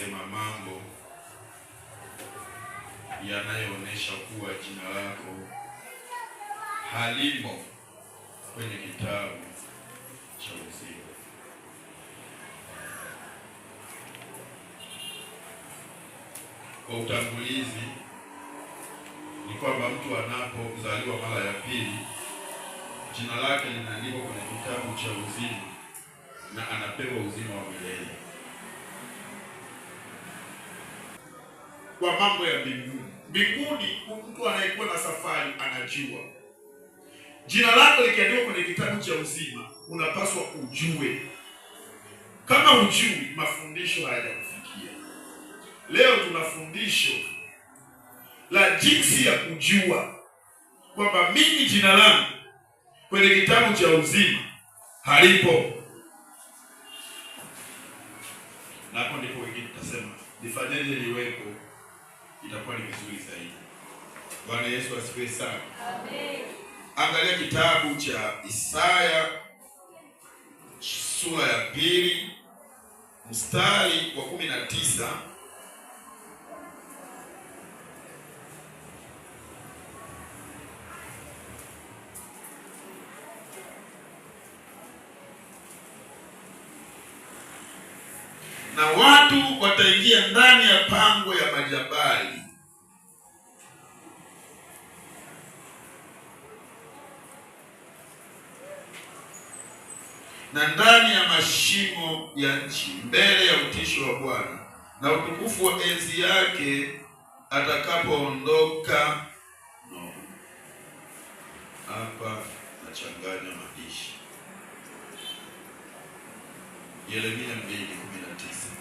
kusema mambo yanayoonyesha kuwa jina lako halimo kwenye kitabu cha uzima. Kwa utangulizi ni kwamba mtu anapozaliwa mara ya pili, jina lake linaandikwa kwenye kitabu cha uzima na anapewa uzima wa milele. Kwa mambo ya mbinguni, mtu anayekuwa na safari anajua jina lako likiandikwa kwenye kitabu cha uzima, unapaswa ujue. Kama hujui, mafundisho hayajakufikia. Leo tuna fundisho la jinsi ya kujua kwamba mimi jina langu kwenye kitabu cha uzima halipo. Na hapo ndipo wengine tutasema nifanyeje liwepo, itakuwa ni vizuri zaidi. Bwana Yesu asifiwe sana. Amen. Angalia kitabu cha Isaya sura ya 2 mstari wa 19. Na watu wataingia ndani ya pango ya majabali, na ndani ya mashimo ya nchi, mbele ya utisho wa Bwana na utukufu wa enzi yake atakapoondoka. No, hapa nachanganya maandishi. Yeremia 2:19.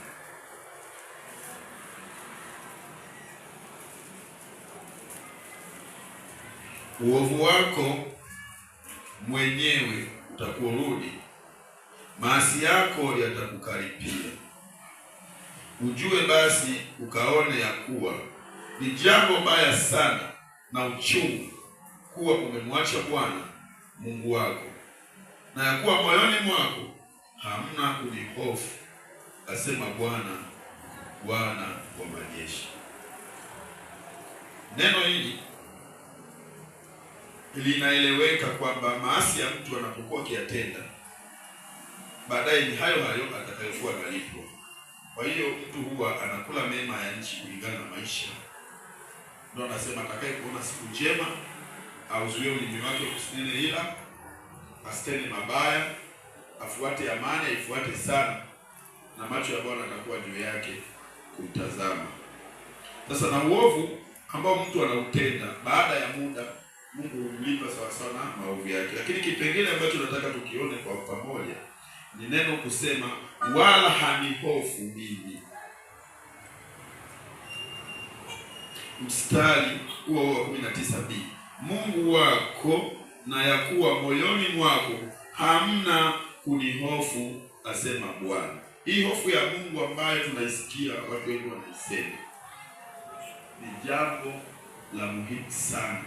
Uovu wako mwenyewe utakurudi, maasi yako yatakukaripia. Ujue basi ukaone ya kuwa ni jambo baya sana na uchungu kuwa umemwacha Bwana Mungu wako, na ya kuwa moyoni mwako hamna unihofu, asema Bwana, Bwana wa majeshi. Neno hili linaeleweka kwamba maasi ya mtu anapokuwa akiyatenda, baadaye ni hayo hayo atakayokuwa analipwa. Kwa hiyo mtu huwa anakula mema ya nchi kulingana na maisha. Ndio anasema atakaye kuona siku njema auzuie ulimi wake usinene ila, asitende mabaya, afuate amani, aifuate sana, na macho ya Bwana atakuwa juu yake kumtazama. Sasa na uovu ambao mtu anautenda, baada ya muda Mungu humlipa sawa sawa na maovu yake. Lakini kipengele ambacho nataka tukione kwa pamoja ni neno kusema wala hanihofu mimi. Mstari huo wa 19b, Mungu wako, na ya kuwa moyoni mwako hamna kunihofu, asema Bwana. Hii hofu ya Mungu ambayo tunaisikia watu wengi wanaisema ni jambo la muhimu sana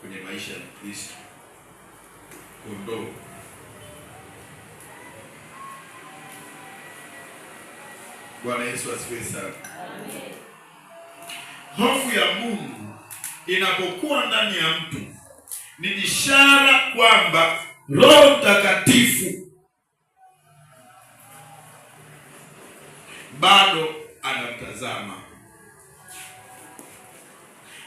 kwenye maisha ya Kristo. Kondoo. Bwana Yesu asifiwe sana. Amen. Hofu ya Mungu inapokuwa ndani ya mtu ni ishara kwamba Roho Mtakatifu bado anamtazama.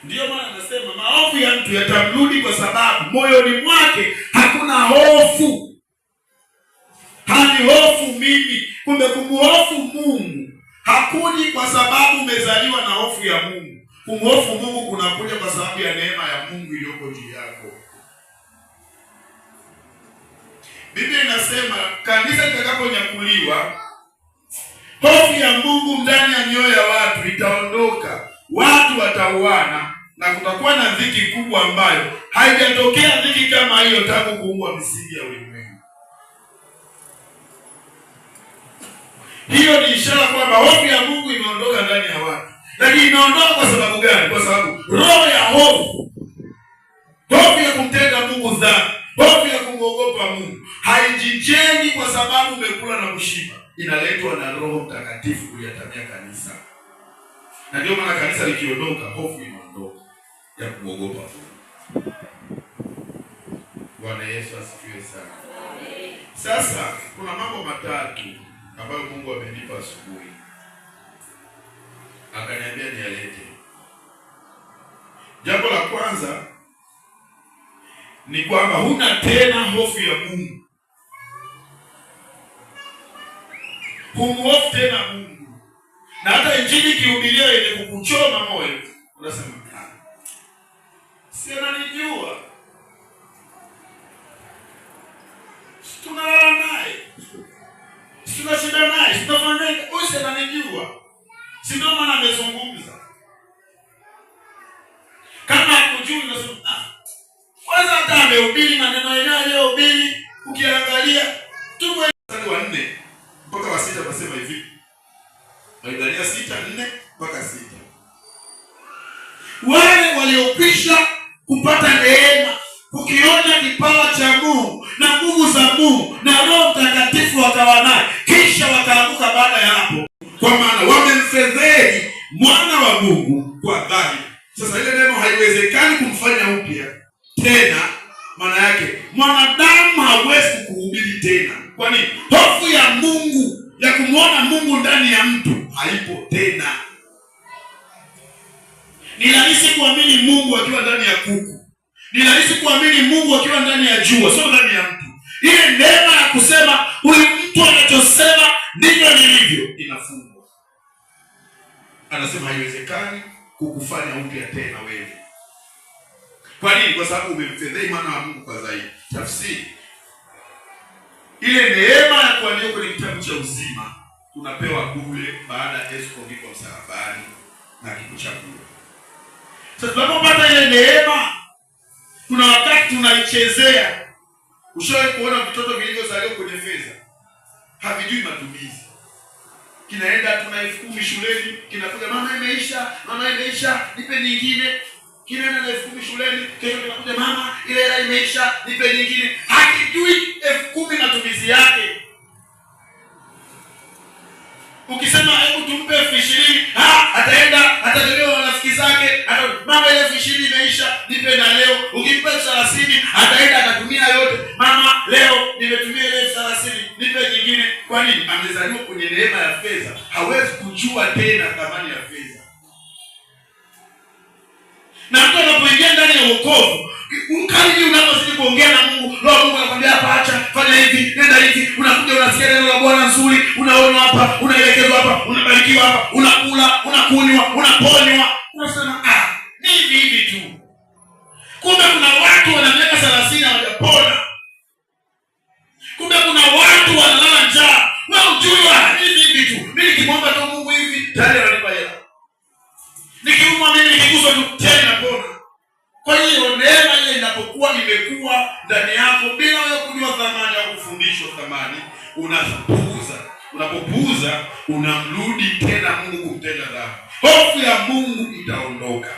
Ndiyo maana anasema maovu ya mtu yatamrudi kwa sababu moyoni mwake hakuna hofu. Hani hofu mimi. Kumbe kumhofu Mungu hakuji kwa sababu umezaliwa na hofu ya Mungu. Kumhofu Mungu kunakuja kwa sababu ya neema ya Mungu iliyoko juu yako. Biblia inasema kanisa litakaponyakuliwa, hofu ya Mungu ndani ya mioyo ya watu itaondoka. Watu watauana na kutakuwa na dhiki kubwa ambayo haijatokea dhiki kama hiyo tangu kuumbwa misingi ya ulimwengu. Hiyo ni ishara kwamba hofu ya Mungu imeondoka ndani ya watu. Lakini imeondoka kwa sababu gani? Kwa sababu roho ya hofu ya kumtenda Mungu dhambi, Hofu ya kumwogopa Mungu haijijengi kwa sababu umekula na kushiba. Inaletwa na Roho Mtakatifu kuliatamia kanisa. Na ndio maana kanisa likiondoka, hofu inaondoka ya kumwogopa Mungu. Bwana Yesu asifiwe sana. Sasa kuna mambo matatu ambayo Mungu amenipa asubuhi. Akaniambia nialete. Jambo la kwanza ni kwamba huna tena hofu ya Mungu. Humuofu tena Mungu. Na hata injili kihubiriwa yenye kukuchoma moyo, unasema si ananijua, tunalala naye, tuna shida naye, tunafanya usi ananijua, si ndio maana amezungumza. Kama hakujui unasema kwanza hata amehubiri maneno yanayohubiri, ukiangalia tu mstari wa 4 mpaka wa 6 nasema hivi. Waebrania 6:4 mpaka 6. Wale waliokwisha kupata neema, kukiona kipawa cha Mungu na nguvu za Mungu na Roho Mtakatifu wakawa naye, kisha wakaanguka baada ya hapo, kwa maana wamemfedhehi mwana wa Mungu kwa dhahiri. Sasa ile neno haiwezekani kumfanya upya tena. Maana yake mwanadamu hawezi kuhubiri tena. Kwa nini? Hofu ya Mungu, ya kumwona Mungu ndani ya mtu haipo tena. Ni rahisi kuamini Mungu akiwa ndani ya kuku. Ni rahisi kuamini Mungu akiwa ndani ya jua, sio ndani ya mtu. Ile neema ya kusema huyu mtu anachosema ndivyo nilivyo inafungwa. Anasema haiwezekani kukufanya upya tena wewe. Kwa nini? Kwa sababu umemfedhehi mwana wa Mungu kwa zaidi. Tafsiri, ile neema ya kuandikwa kwenye kitabu cha uzima tunapewa kule baada ya Yesu kuangikwa msalabani na kifo chake. Sasa tunapopata ile neema, kuna wakati tunaichezea. Ushawahi kuona vitoto vilivyozaliwa kwenye fedha? Havijui matumizi. Kinaenda tuna 10,000 shuleni, kinakuja mama imeisha, nipe nyingine. Kinaenda na 10,000 shuleni, kesho kinakuja mama ile hela imeisha, nipe nyingine. Hakijui 10,000 matumizi yake. Ukisema hebu tumpe 20,000, ataenda atalewa na rafiki zake, mama ile 20,000 imeisha, nipe na leo. Ukimpa 30,000, ataenda atatumia yote. Mama leo nimetumia ile 30,000, nipe nyingine. Kwa nini? Amezaliwa kwenye neema ya fedha, hawezi kujua tena thamani ya fedha. Na mtu anapoingia ndani ya wokovu, kadri unapozidi kuongea na Mungu, Roho Mungu anakuambia hapa acha, fanya hivi, nenda hivi, unakuja unasikia neno la Bwana nzuri, unaona hapa, unaelekezwa hapa, unabarikiwa hapa, unakula, unakunywa, unaponywa. Unasema ni hivi tu. Kumbe kuna watu wana miaka 30 hawajapona. Kumbe kuna watu wanalala njaa. Wewe unajua hivi tu. Mimi nikimwomba tu Mungu hivi, tayari ananipa hela. Nikiumwa mimi nikiguswa tu tena napona. Kwa hiyo neema ile inapokuwa imekuwa ndani yako bila wewe kujua thamani ya kufundishwa thamani, unapuuza. Unapopuuza unamrudi tena Mungu kumtenda dhambi. Hofu ya Mungu itaondoka.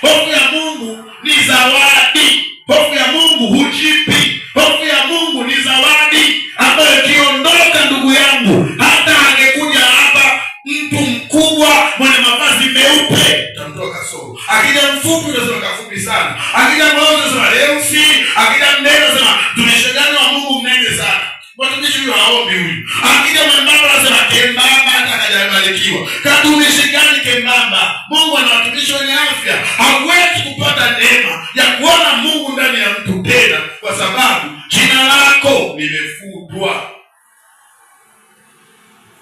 Hofu ya Mungu ni zawadi. Hofu ya Mungu hujipi. Hofu ya Mungu ni zawadi ambayo ikiondoka, ndugu yangu, hata angekuja hapa mtu mkubwa mwenye mavazi meupe utamtoa kasoro. Akija mfupi unasema kafupi sana. Akija mweusi unasema leusi. Akija mnene unasema tumeshagana wa Mungu mnene sana. Watumishi huyo haombi huyu. Akija mwembamba unasema kembamba hata akajabarikiwa. Katumishi gani kembamba? Mungu ana watumishi wenye afya. Hauwezi kupata neema ya kuona Mungu ndani ya mtu tena kwa sababu jina lako limefutwa.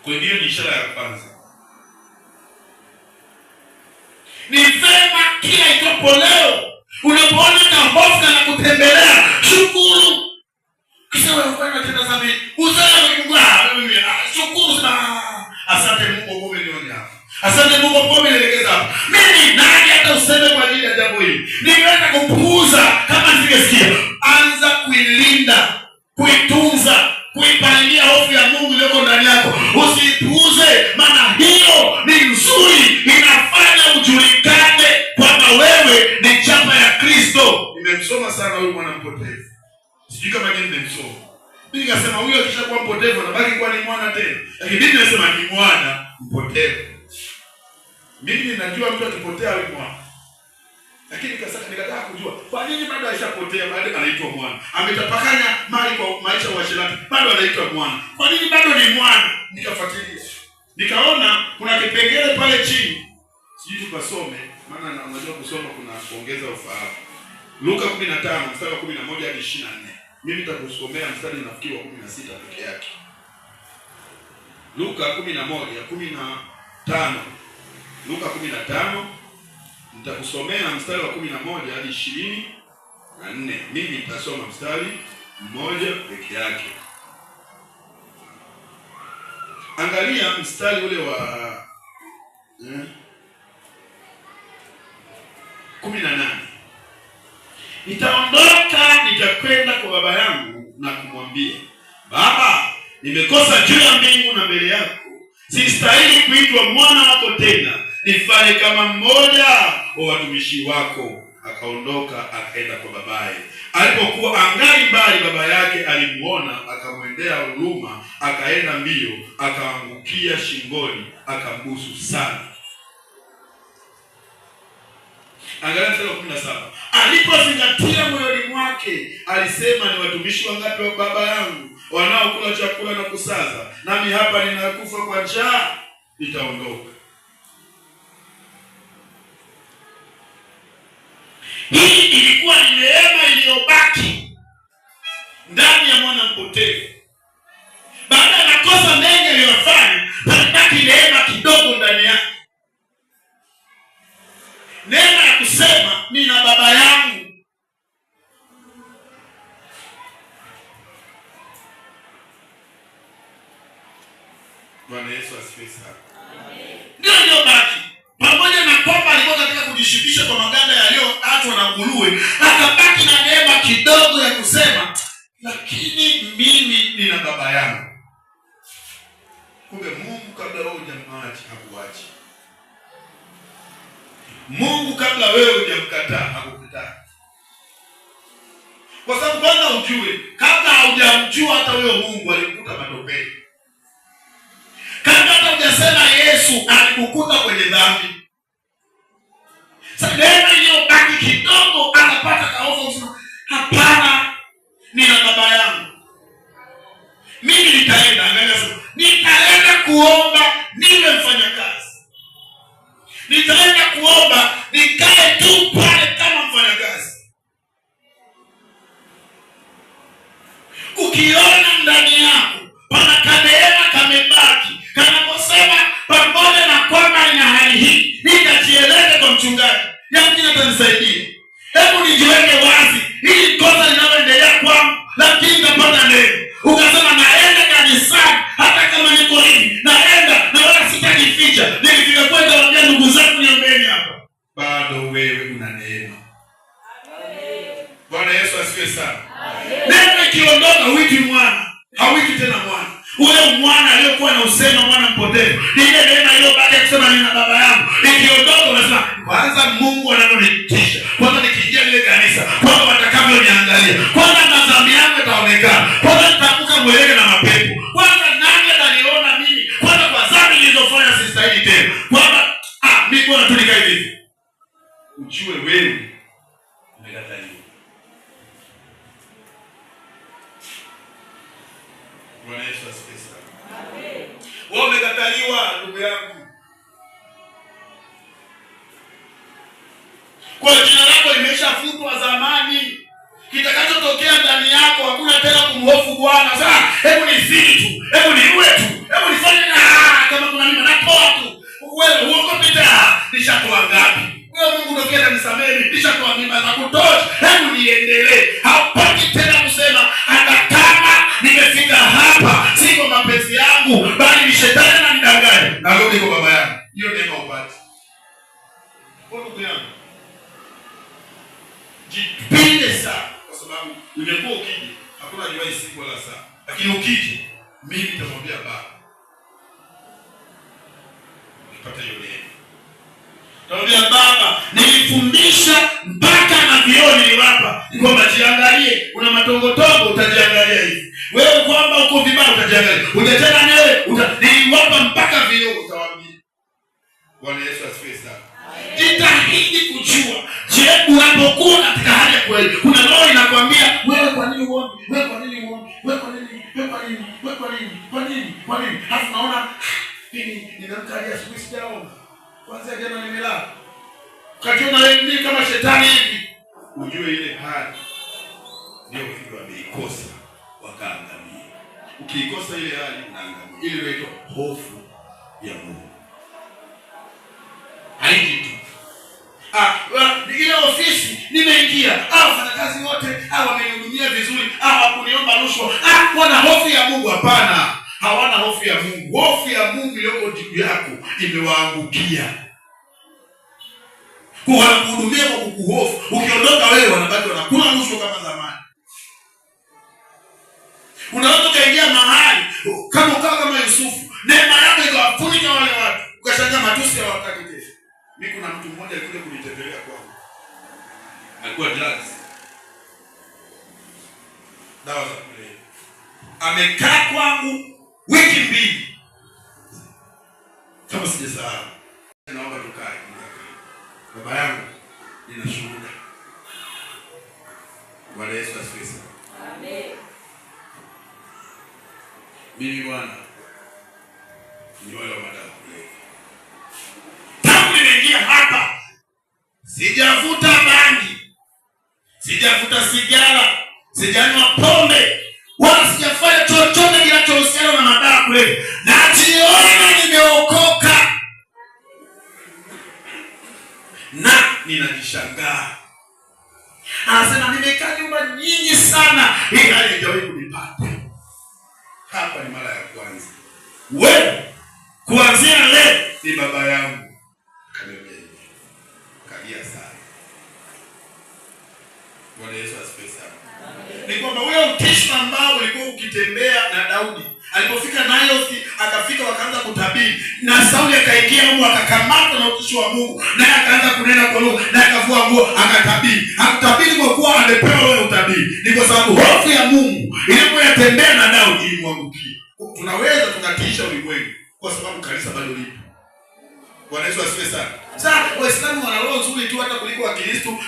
Kwa hiyo ni ishara ya kwanza. Ni vema kila itopo leo unapoona na hofu na kutembelea, shukuru. Kisha unafanya tena zambi, uzao Mungu shukuru sana. Asante Mungu kwa umeniona hapa. Asante Mungu kwa umenielekeza hapa. Mimi nani hata useme kwa ajili ya jambo hili? Niweza kupuuza kama nisingesikia. Anza kuilinda, kuitunza, kuipalilia hofu ya Mungu iliyoko ndani yako. Usipuuze, maana hiyo ni nzuri, inafanya ujulikane kwamba wewe ni chapa ya Kristo. Nimemsoma sana huyu mwana mpotevu. Sijui kama nyinyi mmemsoma. Mimi nikasema huyo akishakuwa mpotevu anabaki kuwa ni mwana tena. Lakini mimi nasema ni mwana mpotevu. Mimi ninajua mtu akipotea ni mwana. Lakini nikataka kujua kwa nini bado alishapotea bado anaitwa mwana. Ametapakanya mali kwa maisha ya uasherati bado anaitwa mwana. Kwa nini bado ni mwana? Nikafuatilia. Nikaona kuna kipengele pale chini. Sijui tukasome maana unajua kusoma kuna kuongeza ufahamu. Luka 15 mstari wa 11 hadi 24. Mimi nitakusomea mstari nafikiri wa 16 peke yake. Luka 11:15. Luka 15 nitakusomea mstari wa 11 hadi 24. Mimi nitasoma mstari mmoja peke yake. Angalia mstari ule wa 18. Nitaondoka nitakwenda kwa baba yangu na kumwambia, Baba, nimekosa juu ya mbingu na mbele yako. Sistahili kuitwa mwana wako tena. Nifanye kama mmoja wa watumishi wako. Akaondoka akaenda kwa babaye. Alipokuwa angali mbali, baba yake alimuona, akamwendea huruma, akaenda mbio, akaangukia shingoni, akambusu sana. Angalia mstari wa 17. Alipozingatia moyoni mwake, alisema, ni watumishi wangapi wa baba yangu wanaokula chakula na kusaza, nami hapa ninakufa kwa njaa. Nitaondoka. Hii ilikuwa ni neema iliyobaki ndani ya mwana mpotevu. Baada ya makosa mengi aliyofanya, palibaki neema kidogo ndani yake. Neema ya kusema nina baba yangu. Bwana Yesu asifiwe sana. Ndio baki. Pamoja na kwamba alikuwa katika kujishibisha kwa maganda yaliyoachwa na nguruwe, akabaki na neema kidogo ya kusema, lakini mimi nina baba yangu. Kumbe Mungu kabla wewe hujamwacha hakuachi. Mungu kabla wewe hujamkataa hakukataa. Kwa sababu kwanza ujue, kabla hujamjua hata wewe Mungu alikukuta matopeni. Kabla hata hujasema Yesu alikukuta kwenye dhambi. Sasa neema iliyobaki kidogo anapata kaofa usema, hapana, nina baba yangu. Mimi nitaenda, angalia sasa, nitaenda kuomba niwe mfanyakazi. Nitaenda kuomba nikae tu pale kama mfanyakazi. Ukiona ndani yako pana kaneema kamebaki, kanaposema pamoja na kwamba ina hali hii, nikajieleze kwa mchungaji, yamkini atanisaidia. Hebu nijiweke wazi, hili kosa linaloendelea kwangu, lakini nitapata neema. Ukasema naenda kanisani, hata kama niko hivi, naenda na wala sitajificha. Nikifika kwenda waambia ndugu zangu niombeni hapa. Bado wewe una neema. Bwana Yesu asifiwe sana. Neema ikiondoka huitwi mwana. Hauitwi tena mwana. Ule mwana aliyokuwa na usema mwana mpotevu, ile neema iliyobaki kusema nina baba yangu, ikiondoka unasema, kwanza Mungu ananitisha. Kwanza nikijia ile kanisa, kwanza watakavyoniangalia. Kwanza madhambi yangu yataonekana. Kwanza nitakuka mweleke na mapepo. Kwanza nani ataniona mimi? Kwanza kwa dhambi nilizofanya sistahili tena. Kwanza mimi bwana tu nikae hivi. Ujue wewe umekataliwa. Bwana Yesu asifiwe sana. Amen. Wewe umekataliwa ndugu yangu. Kwa jina lako limeshafutwa zamani. Kitakachotokea ndani yako hakuna tena kumhofu Bwana. Sasa hebu nizidi tu, hebu niue tu, hebu nifanye kama kuna mimi natoa tu. Wewe uogope tena, nishatoa ngapi? Wewe Mungu ndio kienda nisamehe, nishatoa mimba za kutosha. Hebu niendelee. Haupati tena kusema hata kama nimefika hapa siko mapenzi yangu, bali ni shetani ananidanganya. Narudi kwa baba yangu. Hiyo neema upate. Kwa ndugu yangu, jipinde sana, kwa sababu umekuwa ukija, hakuna jiwahi siku wala saa. Lakini ukija, mimi nitamwambia baba. Ukipata hiyo neema, nitamwambia baba, nilifundisha mpaka na kioo niliwapa kwamba jiangalie, una matongotongo utajiangalia hivi. Wewe kwamba uko vibaya utajiangalia. Hujatenda nawe niliwapa mpaka vioo utawaambia. Bwana Yesu asifiwe sana. Jitahidi kujua, je, unapokuwa katika hali ya kweli, kuna roho inakwambia wewe kwa nini uombe? Wewe kwa nini uombe? Wewe kwa nini? Wewe kwa nini? Wewe kwa nini? Kwa nini? Kwa nini? Halafu naona mimi ninamkalia siku sijaomba. Kwanza jana nimelala. Kajiona wewe ni kama shetani hivi. Ujue ile hali ndio kitu ameikosa wakaangamia. Ukiikosa ile hali unaangamia. Ile inaitwa hofu ya Mungu. Haiji tu. Ile ofisi nimeingia, wafanyakazi wote wamenihudumia vizuri, hawakuniomba rushwa, wana hofu ya Mungu. Hapana, hawana hofu ya Mungu. Hofu ya Mungu iliyoko juu yako imewaangukia. Wanakuhudumia kwa kukuhofu. Ukiondoka wewe wanabaki wanakula rushwa kama zamani. Unaweza kaingia mahali kama ukawa kama Yusufu, neema yako ikawafunika wale watu, ukashangaa matusi ya wakati tena. Mimi kuna mtu mmoja alikuja kunitembelea kwangu. Alikuwa drugs. Dawa za kulevya. Amekaa kwangu wiki mbili. Kama sijasahau. Naomba tukae. Baba yangu, nina shuhuda. Bwana Yesu asifiwe sana. Amen. Mimi bwana ni wale wa madawa kulevya. Tangu nimeingia hapa, sijavuta bangi, sijavuta sigara, sijanywa pombe, wala sijafanya chochote kinachohusiana na madawa kulevya. Najiona nimeokoka. Na ninajishangaa. Anasema nimekaa nyumba nyingi sana, ila haijawahi kunipata. Hapa ni mara ya kwanza. Wewe kuanzia leo ni baba yangu. Kalia sana. Bwana Yesu asifiwe sana. Ni kwamba ule utisho ambao ulikuwa ukitembea na Daudi, alipofika Nayothi akafika wakaanza kutabiri, na Sauli akaingia huko akakamatwa na utisho wa Mungu, naye akaanza kunena kwa lugha, naye akavua nguo akatabiri. Hakutabiri kwa kuwa amepewa wewe utabiri, ni kwa sababu hofu ya Mungu ilipoyatembea na Daudi ilimwangukia. Tunaweza tukatiisha ulimwengu kwa sababu kanisa bado lipo. Bwana Yesu asifiwe sana. Sasa Waislamu wana roho nzuri tu hata kuliko Wakristo.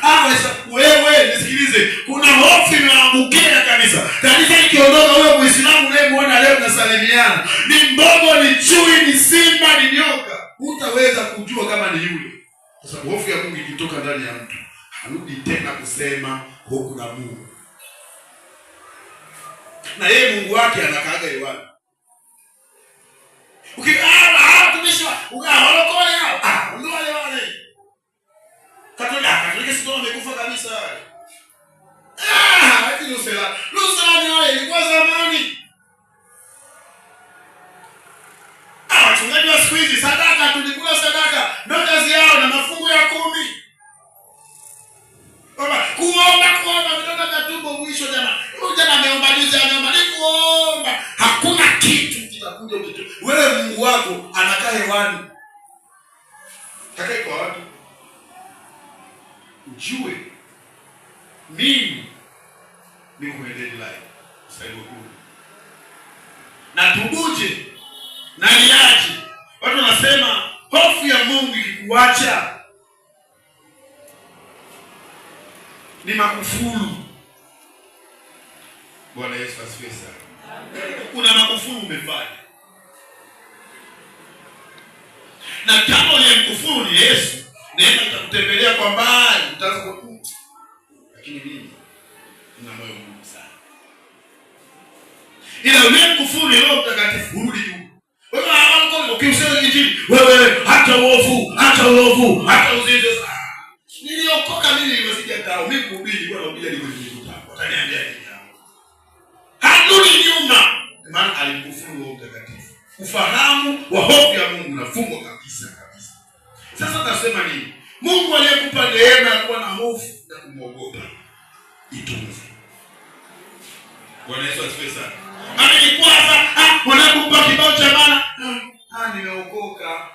Wewe nisikilize, kuna hofu inaangukia kanisa. Kanisa ikiondoka wewe Muislamu unayemwona leo nasalimiana, ni mbogo, ni chui, ni simba, ni nyoka, hutaweza kujua kama ni yule. Kwa sababu hofu ya Mungu ikitoka ndani ya mtu, harudi tena kusema huku na Mungu. Na yeye Mungu wake anakaaga hewani. Tumishi walokole hao. Ndio wale. Katoliki sio wamekufa kabisa wale. Hadi Lusela ni wale ilikuwa zamani. Wachungaji wa siku hizi sadaka, tulikula sadaka, ndio kazi yao na mafungu ya 10. Kuomba vitoka vya tumbo mwisho jamaa. Jana ameomba juzi ameomba kuomba. Hakuna kitu kitakuja kitu. Wewe Mungu wako anakaa hewani. Kakai kwa watu. Ujue mimi ni kuendele live. Saibu kuu. Na tubuje na niaje. Watu wanasema hofu ya Mungu ikikuacha ni makufuru. Bwana Yesu asifiwe sana. Kuna makufuru umefanya. Na kama uliyemkufuru ni Yesu, neema itakutembelea kwa mbali, utaanza lakini mimi nina moyo mgumu sana. Ila uliyemkufuru ni Roho Mtakatifu, urudi nyuma. Wewe hawako ukiusema injili, wewe hata uovu, hata uzinzi. Niliokoka mimi nimesikia tao, mimi kuhubiri kwa nabii alikonivuta. Wataniambia nini hapo? Harudi nyuma. Maana alimkufuru Roho Mtakatifu. Ufahamu wa hofu ya Mungu unafungwa kabisa. Sasa nasema nini? Mungu aliyekupa neema ya kuwa na hofu ya kumwogopa, itunze. Bwana Yesu asifiwe sana. Amenikwaza, wanakupa kibao cha maana. Nimeokoka.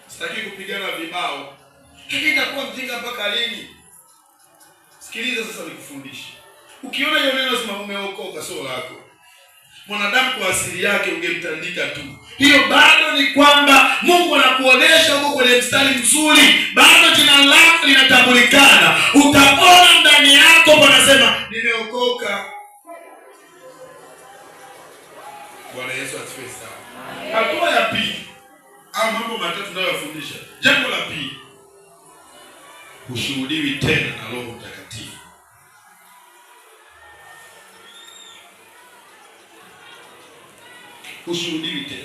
Sitaki kupigana vibao. Kiki itakuwa mjinga mpaka lini? Sikiliza sasa nikufundishe. Ukiona hiyo neno sema umeokoka sio lako. Mwanadamu kwa asili yake ungemtandika tu. Hiyo bado ni kwamba Mungu anakuonesha huko kwenye mstari mzuri, bado jina lako linatambulikana. Utaona ndani yako panasema nimeokoka. Bwana Yesu asifiwe sana. Hatua ya pili au mambo matatu tunayofundisha. Jambo la pili, ushuhudiwi tena na Roho Mtakatifu. Ushuhudiwi tena.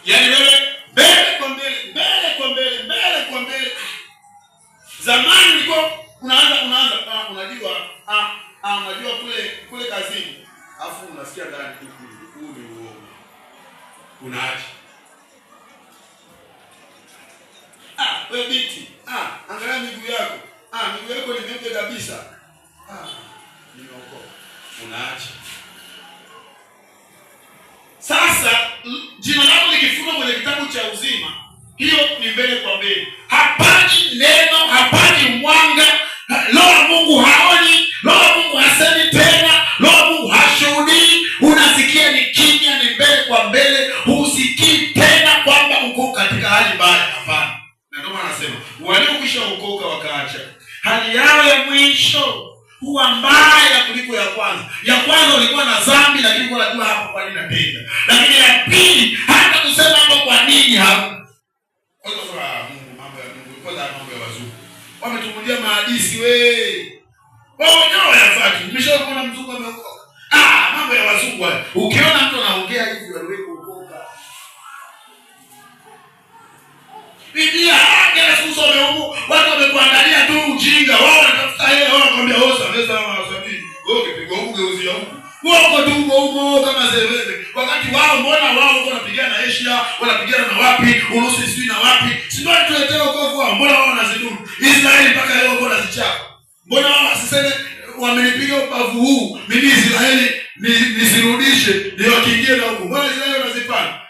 Yaani wewe mbele kwa mbele, mbele kwa mbele, mbele kwa mbele. Zamani ulikuwa unaanza unajua kule kazini. Afu unasikia ndani huu ni uongo. Unaacha. Wewe binti, angalia miguu yako. Miguu yako ni meupe kabisa. Nimeokoka. Unaacha. Sasa jina lako likifutwa kwenye kitabu cha uzima, hiyo ni mbele kwa mbele. Hapati neno, hapati mwanga. Roho wa Mungu haoni, Roho wa Mungu hasemi tena, Roho wa Mungu hashuhudii. Unasikia ni kimya, ni mbele kwa mbele. Husikii tena kwamba uko katika hali mbaya. Hapana. Na ndio maana nasema waliokwisha okoka wakaacha, hali yao ya mwisho huwa mbaya kuliko ya kwanza. Ya kwanza ulikuwa na dhambi lakini unajua hapo kwa nini natenda. Lakini ya pili hata kusema hapo kwa nini hapo. Kwa Mungu, mambo ya Mungu, kwa mambo ya wazungu. Wametumulia mahadisi wewe. Wao ndio yafuati. Umeshaona mzungu ameokoka. Mambo ya wazungu haya. Ukiona mtu anaongea hivi wewe kuokoka. Biblia kila siku some huko, watu wamekuangalia tu ujinga. Wao wanatafuta yeye, wao wanakuambia meza wasabii. Wewe ukipigwa huko geuzia huko. Wao tu huko kama zeveve. Wakati wao mbona wao wanapigana na Asia, wanapigana na wapi? Urusi sijui na wapi? Sio tuletea wokovu wao. Mbona wao wanaziduru? Israeli mpaka leo wao wanazichapa. Mbona wao wasiseme wamenipiga ubavu huu, mimi Israeli nisirudishe, ndio kiingie na huko. Mbona Israeli wanazipana?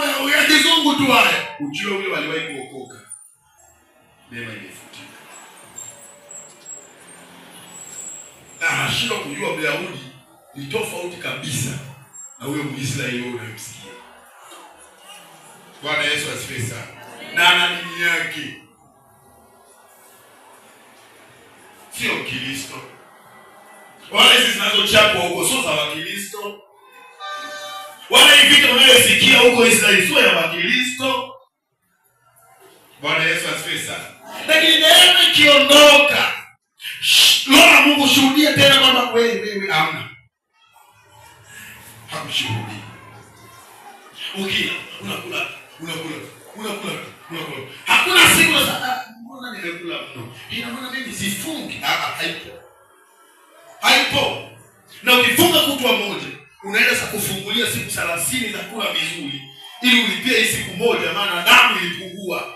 Mambo ya kizungu tu haya. Ujue wale waliwahi kuokoka. Neema imefutika. Anashindwa kujua Myahudi ni tofauti kabisa na huyo Mwisraeli unayemsikia. Bwana Yesu asifiwe sana. Na ana dini yake. Sio Kristo. Wale hizi zinazochapwa huko sio za Wakristo. Wala hivi vitu unayosikia huko Israeli sio ya Wakristo. Bwana Yesu asifiwe sana. Lakini neema ikiondoka, Roho Mungu shuhudia tena kwamba wewe hamna. Hakushuhudia. Ukila, unakula. Hakuna siku sasa mbona nimekula mno. Ina maana mimi sifungi. Haipo. Na ukifunga kutwa moja, unaenda sasa kufungulia siku 30 za kula vizuri ili ulipie hii siku moja, maana damu ilipungua.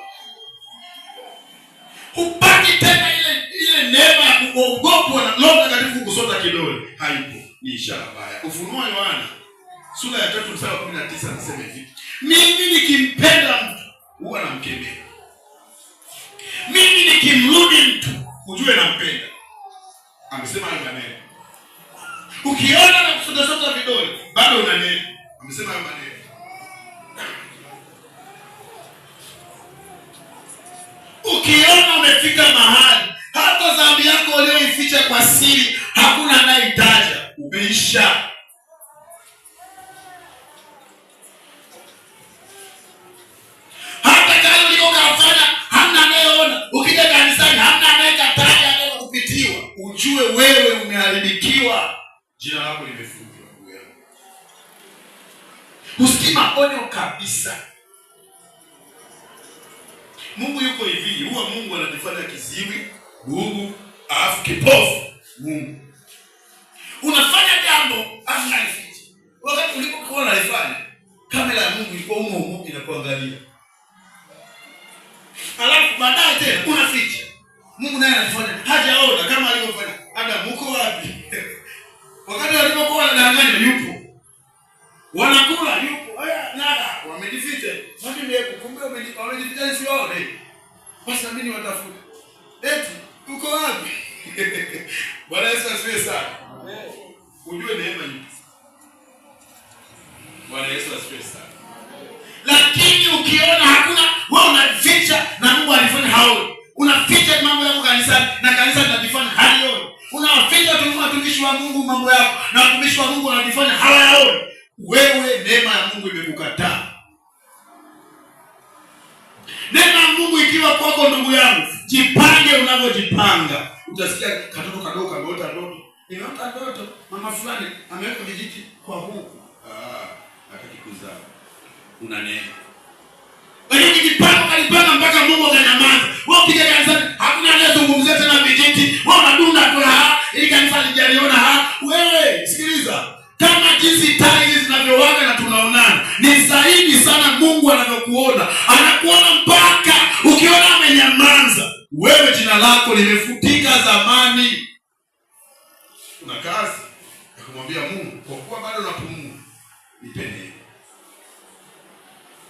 Hupati tena ile neema ya kuogopwa na Roho Mtakatifu kusota kidole. Haipo. Ni ishara mbaya. Ufunuo Yohana sura ya 3 mstari wa 19 anasema hivi: mimi nikimpenda mtu huwa namkemea. Mimi nikimrudi mtu ujue nampenda. Amesema hayo maneno. Ukiona na kusota vidole bado una neno. Amesema hayo maneno. Ukiona umefika mahali hata dhambi yako uliyoificha kwa siri hakuna anayetaja, umeisha. Hata kama ulikofanya hamna anayeona, ukija kanisani hamna anayekataja hata kupitiwa, ujue wewe umeharibikiwa. Jina lako limefutwa wewe. Usikii maonyo kabisa. Mungu yuko hivi, huwa Mungu anajifanya kiziwi, bubu, alafu kipofu. Mungu unafanya jambo analificha. Wakati ulipokuwa unalifanya, kamera ya Mungu ilikuwa humo inakuangalia. Alafu baadaye tena unaficha. Mungu naye anafanya hajaona kama alivyofanya. Adam uko wapi? Wakati walipokuwa wanadanganya yupo. Wanakula yupo. Haya nada wamejificha. Kumbe wamejificha sione. basi na mimi watafuta. Eti uko wapi? Bwana Yesu asifiwe sana. Amen. Ujue neema hii. Bwana Yesu asifiwe sana. Lakini ukiona hakuna, wewe unaficha na Mungu alifanya haoni. Unaficha mambo yako kanisani na kanisa linajifanya halioni. Unawaficha tu watumishi wa Mungu mambo yako na watumishi wa Mungu wanajifanya hawayaoni. Wewe neema ya Mungu imekukataa. Neema ya Mungu ikiwa kwako, ndugu yangu, jipange unavyojipanga. Utasikia katoto kadogo kameota ndoto. Nimeota ndoto mama fulani ameweka vijiti kwa huku. Hataki kuzaa. Una neema. Wewe ukijipanga kalipanga mpaka Mungu akanyamaza. Wewe ukija kanisani hakuna anayezungumzia tena vijiti. Wewe unadunda tu ili kanisa lijaliona Wewe sikiliza. Kama jinsi taa hizi zinavyowaka na tunaonana, ni zaidi sana Mungu anavyokuona. Anakuona mpaka ukiona amenyamaza. Wewe jina lako limefutika zamani. Una kazi ya kumwambia Mungu, kwa kuwa bado unapumua, nipe neema.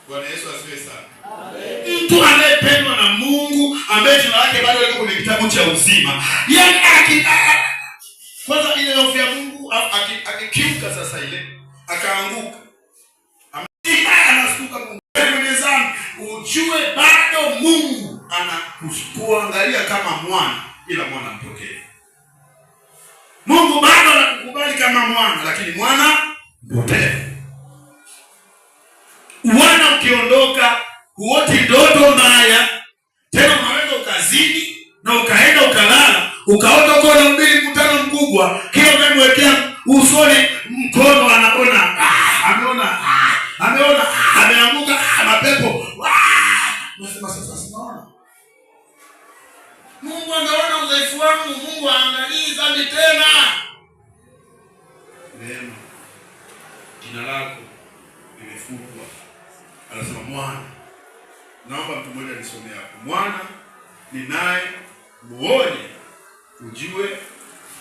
Bwana Yesu asifiwe sana. Amen. Mtu anayependwa na Mungu, ambaye jina lake bado liko kwenye kitabu cha uzima. Yaani kwanza ile hofu ya Mungu akikiuka sasa ile akaanguka. Anasuka Mungu. Mwenezani ujue bado Mungu anakuangalia kama mwana, ila mwana mpokee. Mungu bado anakukubali kama mwana, lakini mwana mpokee. Mwana ukiondoka huoti ndoto mbaya. Tena unaweza ukazini na ukaenda ukalala, ukaota uko na mbili mkutano mkubwa, kila unamwekea usoni mkono anaona ameona ameanguka mapepo. Nasema sasa sinaona. Mungu anaona udhaifu wangu, Mungu aangalii dhambi tena. Neema. Jina lako limefutwa. Anasema mwana. Naomba mtu mmoja nisomee hapo. Mwana ninaye muone ujue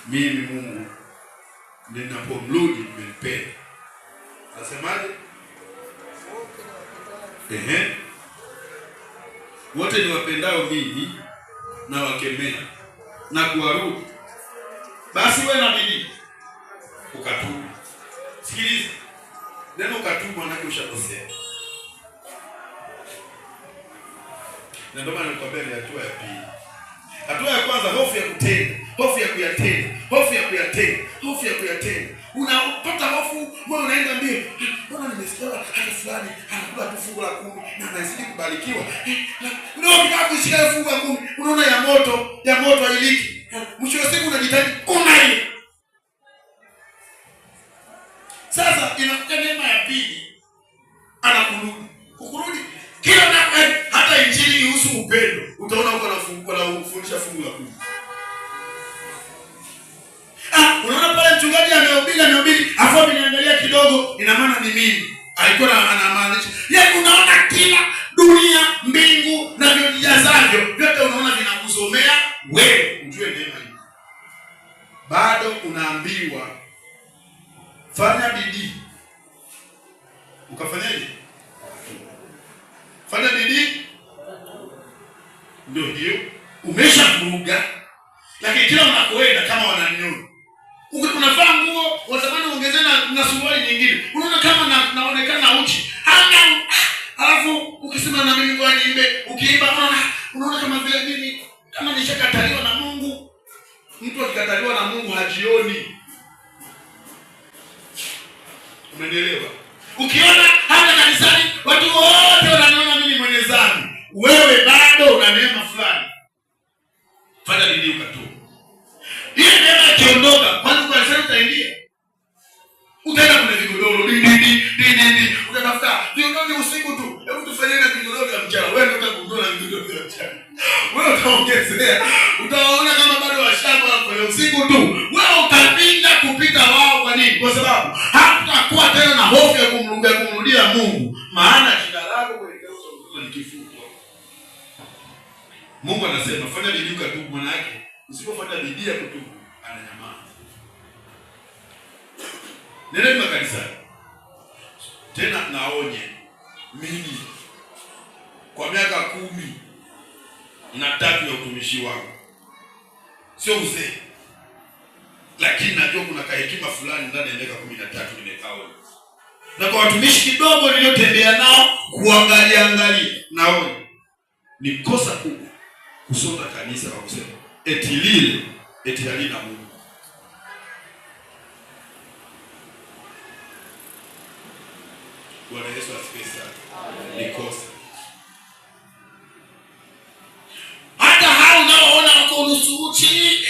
mimi Mungu ninapomrudi nimempenda. Anasemaje? Wote ni wapendao mimi na wakemea na kuwarudi. Basi wewe na bidii ukatubu. Sikiliza. Neno ukatubu maana ushakosea. Na ndio maana nikwambia ni hatua ya pili. Hatua ya kwanza hofu ya kutenda, hofu ya kuyatenda, hofu ya kuyatenda, hofu ya kuyatenda. Unapata hofu, wewe unaenda mbio. Mbona nimesikia hata fulani anakula tu fungu la 10 na anazidi kubarikiwa. Unaona kushika fungu la 10, unaona ya moto hailiki. Mwisho wa siku unajitahidi unaile. Sasa inakuja neema ya pili. Anakurudi. Kukurudi kila hata injili ihusu upendo. Utaona uko na kufundisha fungu la 10. Unaona pale mchungaji amehubiri, afu ameniangalia kidogo, ina maana ni mimi. Alikuwa anamaanisha. Yaani unaona kila dunia, mbingu na vijazavyo, vyote unaona vinakusomea wewe. Ujue neema hii. Bado unaambiwa fanya bidii. Ukafanyaje? Fanya bidii. Ndio hiyo. Umeshavuga. Lakini kila unakoenda kama wananiona. Unavaa nguo, watamani ongezea na suruali nyingine. Unaona kama naonekana uchi. Alafu ukisema na mimi ngoja niimbe, ukiimba unaona kama vile mimi kama nishakataliwa na Mungu. Mtu akikataliwa na Mungu hajioni. Umenielewa? Ukiona hata kanisani watu wote wananiona mimi mwenye dhambi, wewe bado una neema fulani. Fanya bidii ukatubu. Ile neema ikiondoka, kwani kanisani utaingia? Utaenda kwenye vigodoro, utatafuta vigodoro usiku tu. Hebu tufanyie na vigodoro vya mchana. Wewe ndio utakudona vigodoro vya mchana. Wewe utaongezea. Utaona kama bado washamba kwa usiku tu. Wewe utapinda kupita wao. Kwa nini? Kwa sababu hakutakuwa tena na hofu ya kumrudia Mungu. Maana jina lako kwenye kitabu ni kifutwa. Mungu anasema fanya bidii ukatubu. Maana yake usipofanya bidii ya kutubu ananyamaza. Nenda kanisa. Tena naonye mimi kwa miaka 10 na 3 ya utumishi wangu. Sio uzee. Lakini najua kuna kahekima fulani ndani ya miaka 13 nimekaona. Na kwa watumishi kidogo niliotembea nao kuangalia naona ni kosa kubwa kusoma kanisa kwa kusema eti lile eti halina Mungu. Bwana Yesu asifiwe sana. Ni kosa. Hata hao unaoona wako nusu uchi,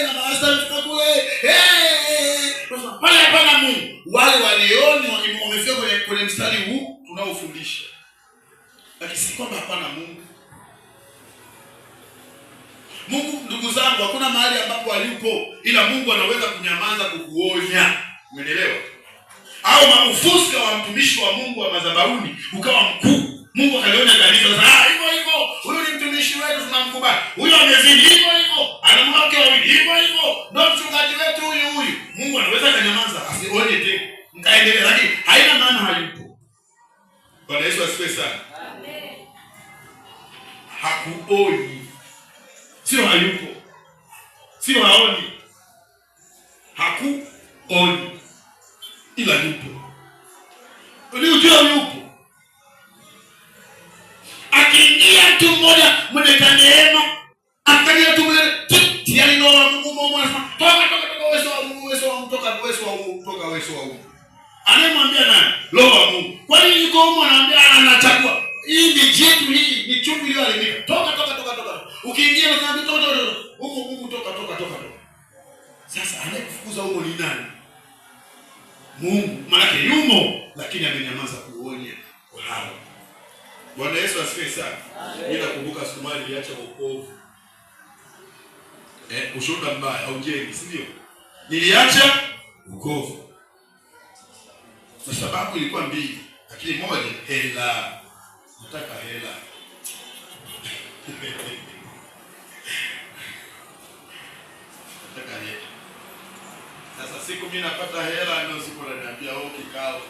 na maasante kule, pale hapana Mungu. Wale walioni wamefika kwenye mstari huu tunaofundisha. Lakini si kwamba hapana Mungu. Mungu, ndugu zangu, hakuna mahali ambapo alipo ila Mungu anaweza kunyamaza kukuonya. Umeelewa? Au maufusika wa mtumishi wa Mungu wa madhabahuni ukawa mkuu. Mungu akaliona kanisa sasa, hivyo huyu ni mtumishi wetu tunamkubali. Huyu amezidi hivyo, ana mke wawili hivyo, ndio mchungaji wetu huyu. Mungu anaweza kanyamaza asionye tena. Mkaendelea, lakini haina maana hayupo. Bwana Yesu asifiwe sana. Amen. Hakuoni. Sio hayupo. Sio haoni. Hakuoni. Ila yupo. Unajua yupo. Akiingia mtu mmoja mwenye neema, akaja tu mwenye tayari ndio Mungu mwana. Toka uwezo wa Mungu. Anamwambia nani? Roho wa Mungu. Kwa nini yuko huko anaambia anachagua? Hii ni jitu, hii ni chumvi iliyoharibika. Toka. Ukiingia unaambia toka. Mungu toka. Sasa anayekufukuza huko ni nani? Mungu. Maana yumo lakini amenyamaza kuonya kwa hao. Bwana Yesu asifiwe sana. Mimi nakumbuka siku moja niliacha wokovu. Ushuhuda mbaya au jengi, si ndio? Niliacha wokovu. Kwa sababu ilikuwa mbili, lakini moja hela. Nataka hela. Nataka hela. Sasa siku mimi napata hela ndio siku ananiambia kikao.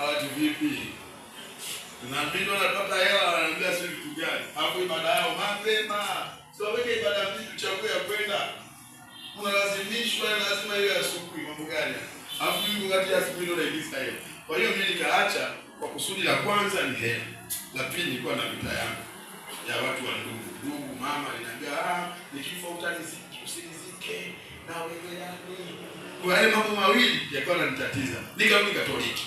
Watu vipi? Na mimi ndo napata hela ananiambia sio kitu gani? Hapo ibada yao mapema. Sio weke ibada mbili tuchague ya kwenda. Unalazimishwa lazima iwe asubuhi, mambo gani? Alafu mimi wakati asubuhi ndo naibisa hiyo. Kwa hiyo mimi nikaacha kwa kusudi la kwanza ni hela. La pili nilikuwa na vita yangu ya watu wa ndugu. Mama aliniambia nikifa usinizike na wewe yani. Kwa hiyo mambo mawili yakawa yananitatiza. Nikarudi Katoliki.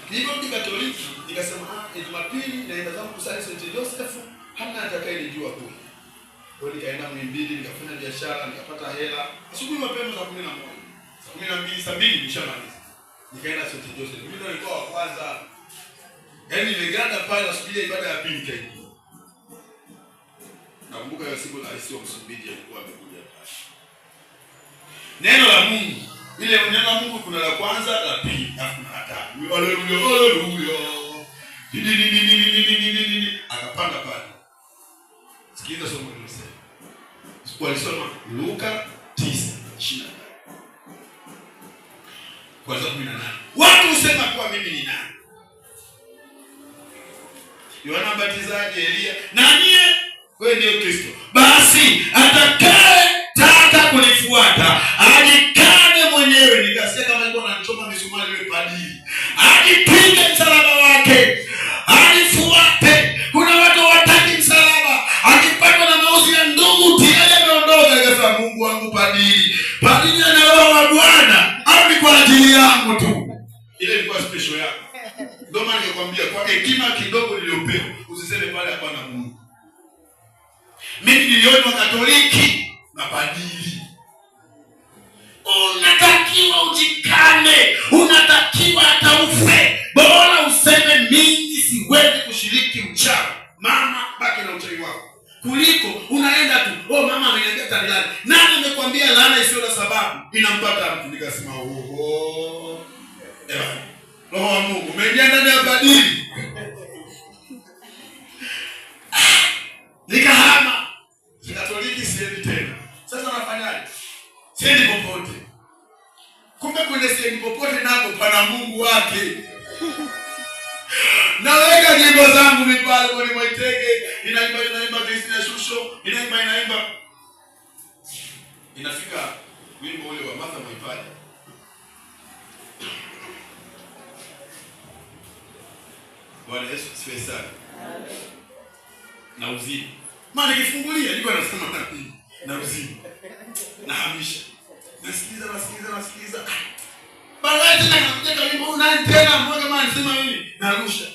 Niliporudi Katoliki nikasema Jumapili naenda zangu kusali St. Joseph, hamna atakayenijua kule. Kwa hiyo nikaenda Muhimbili nikafanya biashara nikapata hela. Asubuhi mapema saa 11. Saa 12 saa 2 nishamaliza. Nikaenda St. Joseph. Mimi ndo nilikuwa wa kwanza. Yaani niliganda pale asubuhi ibada ya pili kaingia. Nakumbuka hiyo siku rais wa Msumbiji alikuwa amekuja pale. Neno la Mungu. Ile neno la Mungu kuna la kwanza, la pili, na kuna la tatu. Haleluya. Akapanda pale. Sikiza somo linasema. Walisoma Luka 9:20. Kwanza 18. Watu husema kwa mimi ni nani? Yohana Mbatizaji, Elia, na nyie wewe ndio Kristo. Basi atakaye taka kunifuata ajikane mwenyewe. Nikasikia kama alikuwa anachoma misumari ile padiri. Ajipige msalaba wake. Alifuate. Kuna watu wataki msalaba. Akipatwa na mauzi ya ndugu tayari ameondoka. Akasema Mungu wangu padiri. Padiri ana roho wa Bwana. Au ni kwa ajili yangu tu. Ile ilikuwa special yako. Ndio maana nilikwambia kwa hekima kidogo niliyopewa usiseme pale hapana Mungu. Mimi niliona Katoliki na padiri. Unatakiwa ujikane, unatakiwa hata ufe. Bora useme mimi siwezi kushiriki uchawi. Mama baki na uchawi wako. Kuliko unaenda tu, mama ameniambia talani. Nani amekwambia laana isiyo na sababu inampata mtu? Nikasema Roho wa Mungu umeingia ndani ya padiri. Nikahama. Katoliki siendi tena. Sasa nafanyaje? Siendi popote. Kumbe kwenye siendi popote napo pana Mungu wake. naweka nyimbo zangu mipale kwa Mwitege, inaimba Kristina Shusho, inaimba. Inafika wimbo ule wa Martha Mwaipaja. Bwana Yesu asifiwe sana. Na uzima. Maana nikifungulia nilikuwa nasema na uzima. Nahamisha. Nasikiliza. Baadaye tena nakuja wimbo unani tena mmoja maana anasema nini? Narusha.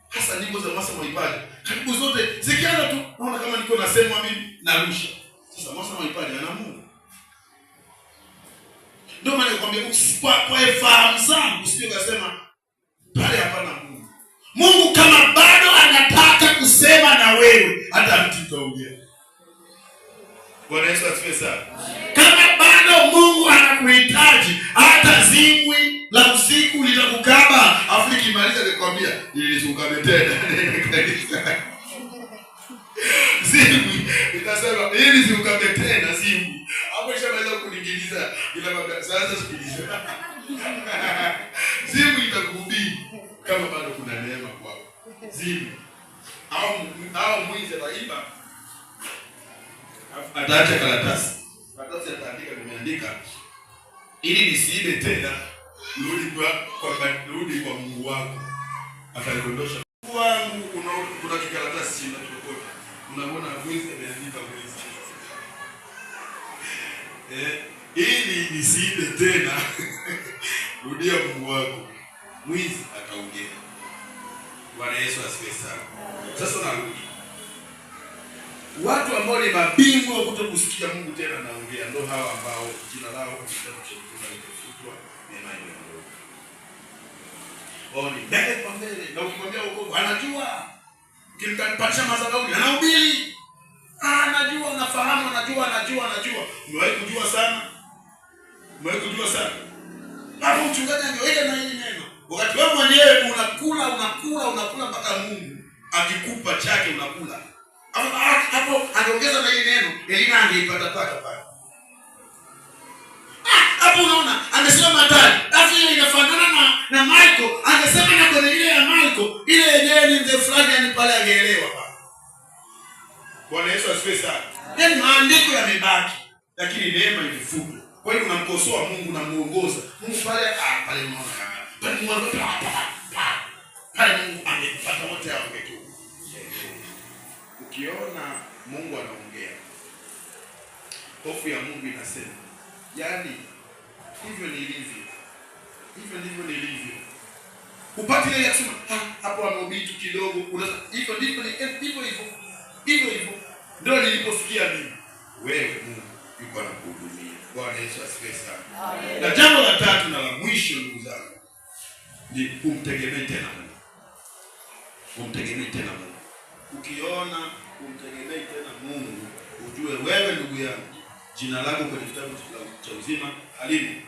Hasa nyimbo za Martha Mwaipaja. Karibu zote zikianza tu naona kama niko nasema mimi narusha. Sasa Martha Mwaipaja ana Mungu. Ndio maana nakwambia kwa fahamu zangu usije ukasema pale hapana Mungu. Mungu kama bado anataka kusema na wewe, hata mtu utaongea. Bwana Yesu asifiwe sana. Kama bado Mungu anakuhitaji, hata zimwi la usiku litakukaba, afu likimaliza nikwambia ilizungame tena. Zimwi itasema ilizungame tena zimwi. Hapo ishamaliza kuningiliza bila baba sasa sikiliza. Zimwi itakuhubiri kama bado kuna neema kwako. Zimwi au mwizi ataimba, ataacha karatasi ataandika, nimeandika ili nisiibe tena, rudi kwa Mungu wako, atakondosha wangu. Kuna kikaratasi chini tukote, unaona mwizi ameandika mwizi, ili nisiibe tena, rudia Mungu wako, mwizi ataongea. Bwana Yesu asifiwe sana. Sasa narudi, watu ambao ni mabingwa kutokusikia Mungu tena naongea, ndio hawa ambao jina lao kitabu cha Mungu limefutwa, neema imeondoka. Wao ni mbele kwa mbele, na ukimwambia wokovu anajua, ukimtanisha madhabahuni anahubiri, anajua, unafahamu, anajua. Umewahi kujua sana? Hapo mchungaji angeweka na hili neno. Wakati wewe mwenyewe unakula mpaka Mungu akikupa chake unakula. Hapo angeongeza na hili neno, Elina angeipata pale. Hapo unaona amesema Mathayo. Alafu ile inafanana na Michael, angesema na kwenye ile ya Michael, ile yenyewe ni mzee fulani anipale angeelewa pale. Bwana Yesu asifiwe sana. Yaani maandiko yamebaki, lakini neema ilifutwa. Kwa hiyo unamkosoa Mungu na muongoza. Mungu pale unaona. Pale Mungu angepata wote hao wetu. Ukiona Mungu anaongea, hofu ya Mungu inasema, yaani hivyo ndivyo nilivyo. Upate ile ya kusema hapo amehubiri tu kidogo, hivyo ndio nilipofikia mimi. Wewe Mungu yuko anakuhudumia. Bwana Yesu asifiwe sana. Amen. Na jambo la tatu na la mwisho ndugu zangu, ni kumtegemea tena Mungu. Ukiona kumtegemea tena Mungu, ujue wewe ndugu yangu, jina lako kwenye kitabu cha uzima halimo.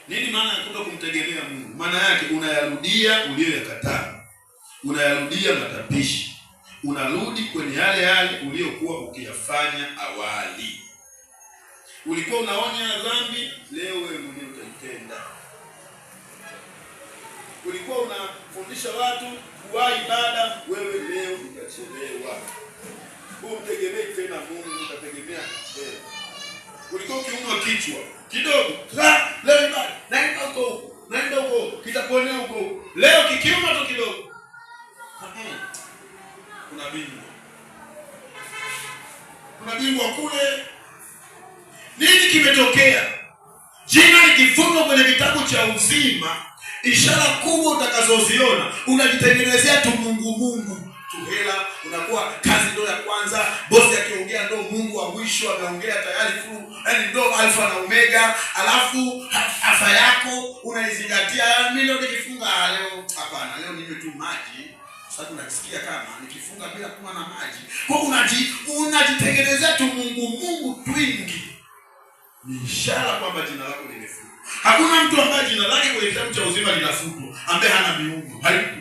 Nini maana ya kuto kumtegemea Mungu? Maana yake unayarudia uliyoyakataa. Unayarudia matapishi. Unarudi kwenye yale uliyokuwa ukiyafanya awali. Ulikuwa unaonya dhambi, leo wewe mwenyewe utaitenda. Ulikuwa unafundisha watu kuwahi ibada, wewe leo utachelewa. Umtegemee tena Mungu, utategemea wewe. Ulikuwa ukiumwa kichwa kidogo, leo ibada, naenda huko, kitaponea huko. Leo kikiuma tu kidogo, kuna bingwa kule. Nini kimetokea? Jina likifungwa kwenye kitabu cha uzima, ishara kubwa utakazoziona, unajitengenezea tu Mungu tu hela, unakuwa kazi ndo ya kwanza, bosi akiongea ndo Mungu wa mwisho ameongea tayari full, yani ndo alfa na omega. Alafu afya yako unaizingatia, mimi leo nikifunga leo, hapana, leo ninywe tu maji. Sasa unasikia kama nikifunga bila kuwa na maji. Kwa unajitengenezea tu Mungu twingi. Ni ishara kwamba jina lako limefutwa. Hakuna mtu ambaye jina lake kwenye kitabu cha uzima linafutwa ambaye hana miungu. Haipo.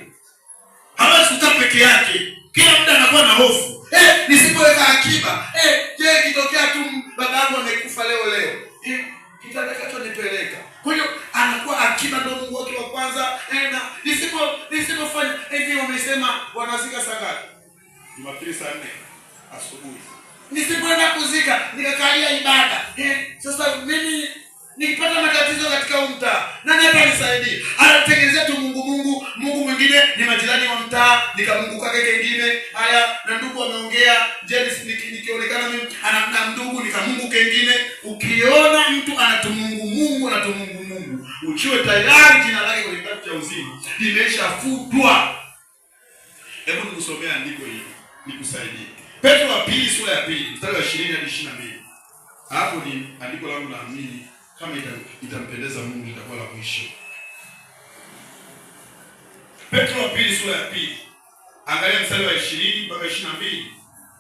Hawezi kukaa peke yake. Kila muda anakuwa na hofu. Nisipoweka akiba. Je, kitokea tu babangu amekufa leo. Kitataka nipeleka. Kwa hiyo anakuwa akiba ndio Mungu wake wa kwanza. Na Jumapili saa 4 asubuhi. Nisipoenda kuzika, nikakalia ibada. Sasa mimi nikipata matatizo katika mtaa, nani atanisaidie? Anatengenezea tu Mungu mwingine ni majirani wa mtaa, nikamungu kake kengine. Haya, na ndugu ameongea, je, nikionekana mimi ana ndugu nikamungu kengine. Ukiona mtu anatumungu Mungu, uchiwe tayari jina lake kwenye kitabu cha uzima limeshafutwa. Hebu nikusomea andiko hili nikusaidie. Petro wa pili sura ya 2 mstari wa 20 hadi 22. Hapo ni andiko langu naamini kama itampendeza Mungu itakuwa la mwisho. Petro wa pili sura ya 2. Angalia mstari wa 20 mpaka 22.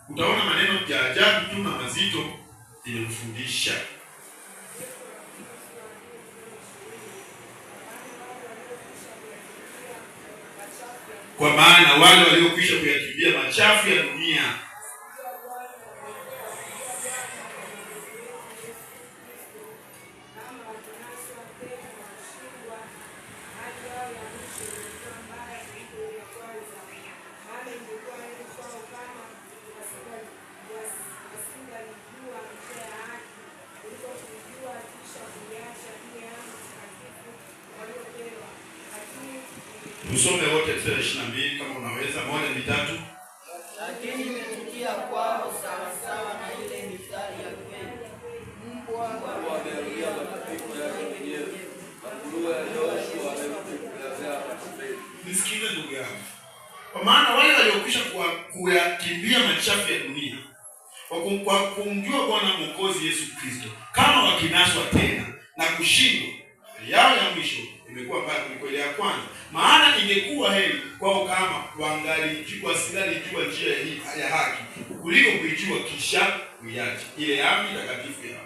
Utaona maneno ya ajabu tu na mazito yanayofundisha. Kwa maana wale waliokwisha kuyakimbia machafu ya dunia tusome wote mstari 22 kama unaweza, 1 2 3. Lakini imetukia kwao sawa sawa na ile mithali ya kweli. Mungu amerudia matatizo yake mwenyewe. Mungu aliyoshua ametuelezea mbele. Nisikize ndugu yangu. Kwa maana wale waliokwisha kuyakimbia machafu ya dunia kwa kumjua Bwana Mwokozi Yesu Kristo, kama wakinaswa tena na kushindwa, yao ya mwisho imekuwa mbaya kuliko ile ya kwanza. Maana ingekuwa heri kwao kama wasingalijua njia hii ya haki kuliko kuijua kisha kuiacha ile amri takatifu ya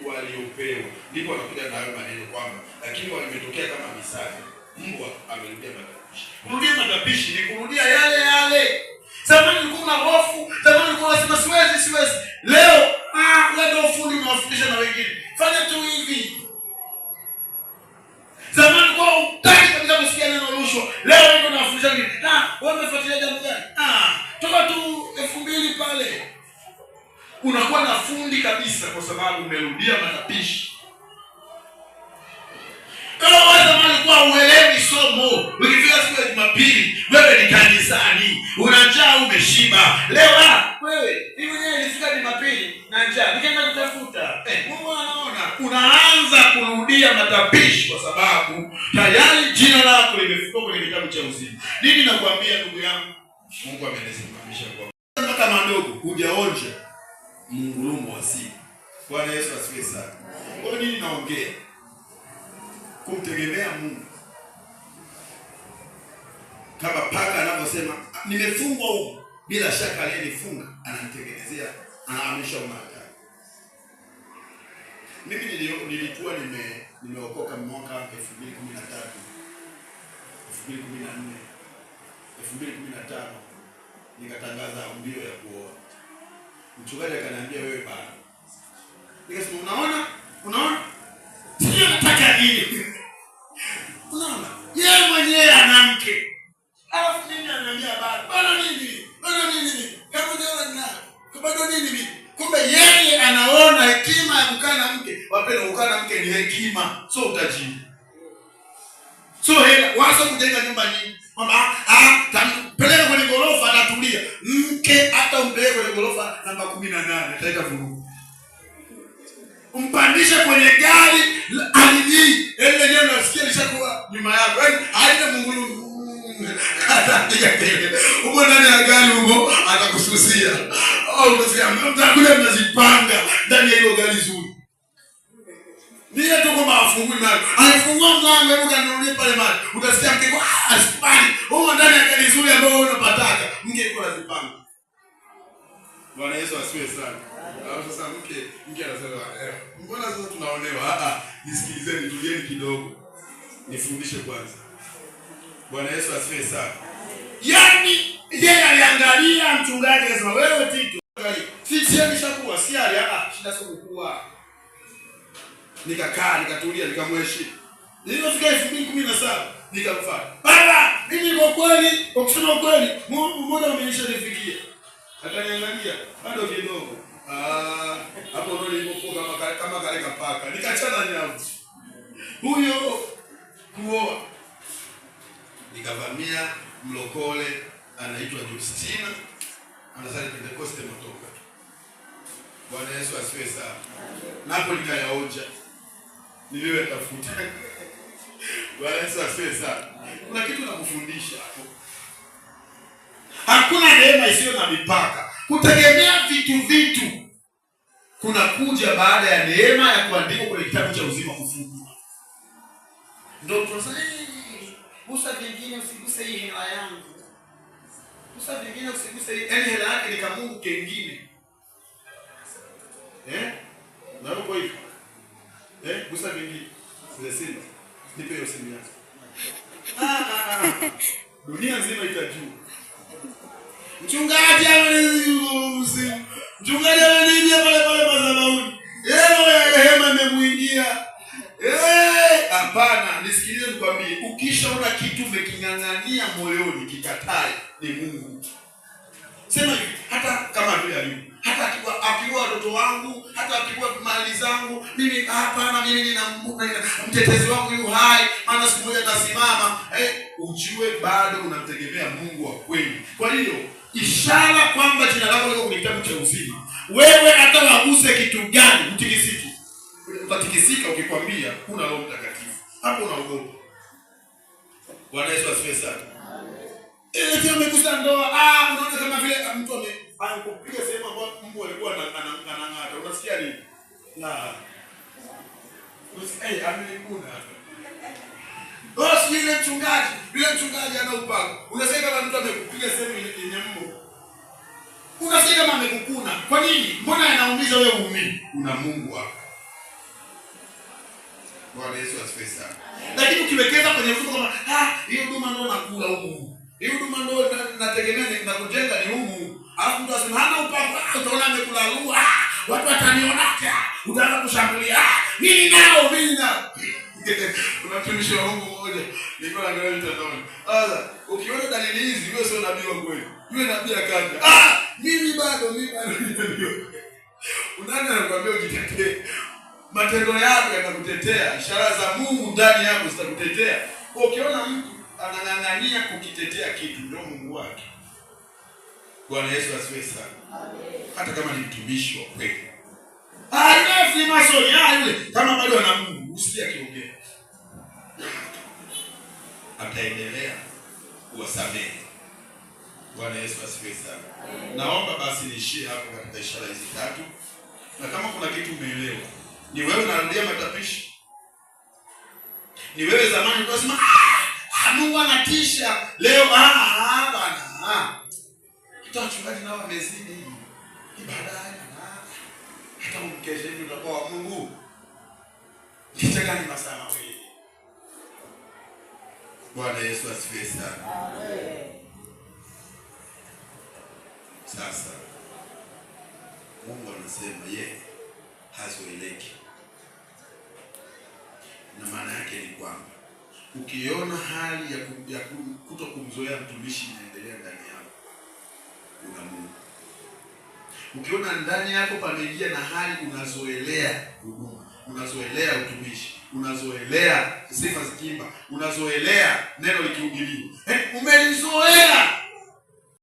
waliopewa. Ndipo wanakuja na hayo maneno kwamba lakini walimetokea kama misali. Mungu amerudia matapishi. Kurudia matapishi ni kurudia yale. Zamani ulikuwa na hofu, zamani ulikuwa unasema siwezi. Leo ndio ufundi unawafundisha na wengine. Fanya tu hivi. Zamani kwa utaki kabisa kusikia neno rushwa. Leo ndio unafundisha wengine. Wewe umefuatilia jambo gani? Toka tu 2000 pale. Unakuwa na fundi kabisa kwa sababu umerudia matapishi. Kama wewe zamani kwa uelewi somo, ukifika siku ya Jumapili, wewe ni kanisani, unajaa umeshiba. Leo wewe, mimi mwenyewe nilifika Jumapili na njaa, nikaenda kutafuta. Mungu anaona, unaanza kurudia matapishi kwa sababu tayari jina lako limefungwa kwenye kitabu cha uzima. Nini nakwambia ndugu yangu? Mungu amenisimamisha kwa kama ndogo, hujaonja mungurumo wa siku. Bwana Yesu asifiwe sana. Kwa nini naongea? Kumtegemea Mungu. Kama paka anavyosema nimefungwa huko, bila shaka aliyenifunga ananitengenezea, anahamisha umata. Mimi nilikuwa nimeokoka mwaka 2013, 2014, 2015 nikatangaza mbio ya kuoa. Mchungaji akaniambia wewe bado. Nikasema unaona? Sio nataka nini? Unaona? Yeye mwenyewe ana mke. Alafu mimi ananiambia bado nini? Kama ndio na. Bado nini? Kumbe yeye anaona hekima ya kukaa na mke. Wapenda kukaa na mke ni hekima, sio utajiri. Sio hela, waanza kujenga nyumba nyingi. Mama tampeleka kwenye gorofa atatulia. Mke hata umpeleke kwenye gorofa namba 18 ataita vurugu. Umpandishe kwenye gari aliji ile neno nasikia lishakuwa nyuma yako. Haina Mungu atapiga kelele. Uko ndani ya gari huko atakususia. Unasikia mtakule mnazipanga ndani ya hiyo gari zuri. Ndio tu kama afungui mali. Anafungua mlango hebu kanirudie pale mali. Utasikia mke kwa asipani. Uko ndani ya gari zuri ambayo unapataka. Mke yuko anazipanga. Bwana Yesu asifiwe sana. Sasa mke anasema mbona sasa tunaonewa? Nisikilizeni, tulieni kidogo. Nifundishe kwanza. Bwana Yesu asifiwe sana. Yaani yeye aliangalia mchungaji akasema wewe Tito, si nishakuwa si ali shida sio kukua. Nikakaa nikatulia nikamheshimu. Nilipofika 2017 Nikamfuata. Baba, mimi kwa kweli, kwa kusema kweli, muda umenishanifikia. Akaniangalia, bado kidogo. Hapo ndo nilipokuwa kama kale kapaka. Nikachana nyavu. Huyo kuoa. Nikavamia mlokole anaitwa Justina. Anasali Pentecoste Motoka. Bwana Yesu asifiwe sana. Napo nikayaonja. Niliyotafuta. Bwana Yesu asifiwe sana. Kuna kitu nakufundisha hapo. Hakuna neema isiyo na mipaka. Kutegemea vitu kuna kuja baada ya neema ya kuandikwa kwenye kitabu cha uzima kufungwa. Ndio tunasema gusa vingine usiguse hii hela yangu. Gusa vingine usiguse hii, yaani hela yake ni kama Mungu kengine. Na uko hivyo. Gusa vingine. Sasa nipe hiyo simu yako. Dunia nzima itajua. Mchungaji ameniingia pale madhabahuni. Rehema imemuingia. Hapana, nisikilize nikwambie, ukishaona kitu umeking'ang'ania moyoni kikatae, ni Mungu. Sema hivi, hata kama vile alivyo, hata akiwa watoto wangu, hata akiwa mali zangu, mimi hapana, mimi nina mtetezi wangu yu hai, maana siku moja atasimama. Ujue bado unamtegemea Mungu wa kweli. Kwa hiyo ishara kwamba jina lako liko kwenye kitabu cha uzima, wewe hata waguse kitu gani utikisiki. Utatikisika ukikwambia kuna Roho Mtakatifu. Hapo unaogopa. Bwana Yesu asifiwe sana. Ile umegusa ndoa, unaona kama vile mtu anakupiga sehemu ambapo Mungu alikuwa anang'ata. Unasikia nini? Unasikia amenikuna. Bosi yule mchungaji ana upako. Unasikia kama mtu amekupiga sehemu yenye mmo. Unasikia kama amekukuna. Kwa nini? Mbona anaumiza wewe uumini? Una Mungu wako. Bwana Yesu asifiwe sana. Lakini ukiwekeza kwenye mfuko kama hiyo huduma ndio nakula huko. Hiyo huduma ndio nategemea na kujenga ni huko. Alafu mtu asema hana upako, utaona amekula lugha. Watu watanionaje? Utaanza kushambulia. Mimi nao. Kuna mtumishi wa Mungu mmoja nilikuwa naangalia mtandaoni. Sasa ukiona dalili hizi wewe sio nabii wa kweli. Yule nabii akaja. Mimi bado. Unaanza kukwambia ujitetee. Matendo yako yatakutetea. Ishara za Mungu ndani yako zitakutetea. Kwa ukiona mtu anang'ang'ania kukitetea kitu, ndio Mungu wake. Bwana Yesu asifiwe sana. Hata kama ni mtumishi wa kweli. Yule masoni yule kama bado ana Mungu, usikie akiongea. Ataendelea kuwasamehe. Bwana Yesu asifiwe sana. Naomba basi niishie hapo katika ishara hizi tatu. Na kama kuna kitu umeelewa, ni wewe unarudia matapishi. Ni wewe zamani unasema Mungu anatisha. Leo bwana. Hata wachungaji nao wamezidi ibada. Hata mkesha hivi utakuwa wa Mungu. Kicha gani masaa mawili? Bwana Yesu asifiwe sana. Amen. Sasa Mungu anasema yeye hazoeleki. Na maana yake ni kwamba ukiona hali ya kutokumzoea mtumishi inaendelea ndani yako, una Mungu. Ukiona ndani yako pameingia na hali unazoelea huduma, unazoelea utumishi, unazoelea sifa zikimba, unazoelea neno likihubiriwa, umelizoea,